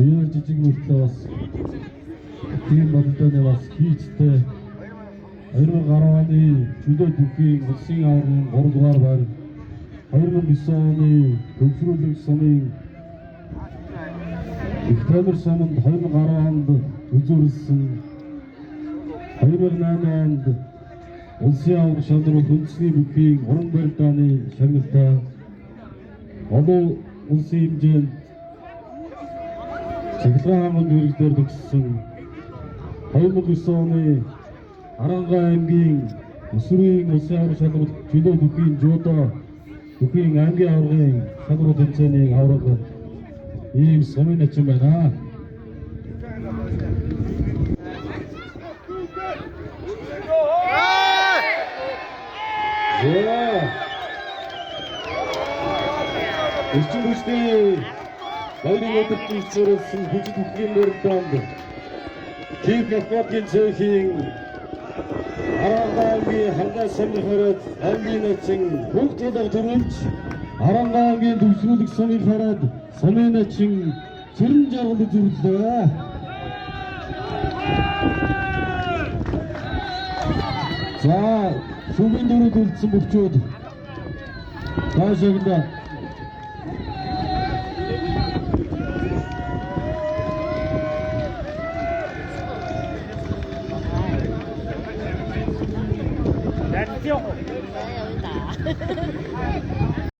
Биер жижиг мөртлөө бас тийм бодлооны бас хийцтэй 2010 оны чөлөө бүхий улсын аврагын 3 дугаар байр 2009 оны төвшрүүлэг сумын Октябрь суманд 2010 онд үзүүлсэн 2008 онд улсын авраг шалралт үндэсний бүхий уран барилдааны шагналтай олон улсын хэмжээнд цахилгаан хангамж мэргэжлэр төгссөн 2009 оны Арангаа аймгийн Өсвөрийн улсын авраг шалралт чөлөө бүхий жуудо бүхий аймгийн аврагын шалралт тэмцээний авраг ийм сумын начин байна. Эрчим хүчний баярын өдөртөнд зориулсан хүчит бүхний барилдаанд Chief Aquatic цэхийн Арангаа аймгийн хангай самын хараад аймгийн начин бүгд төрөмж Арангаа аймгийн төвшрүүлэг сумын хараад сумын начин цэрэн жаргал үзүүллээ. За шүмийн дөрөв төлсөн бүгчүүд таашаглаа.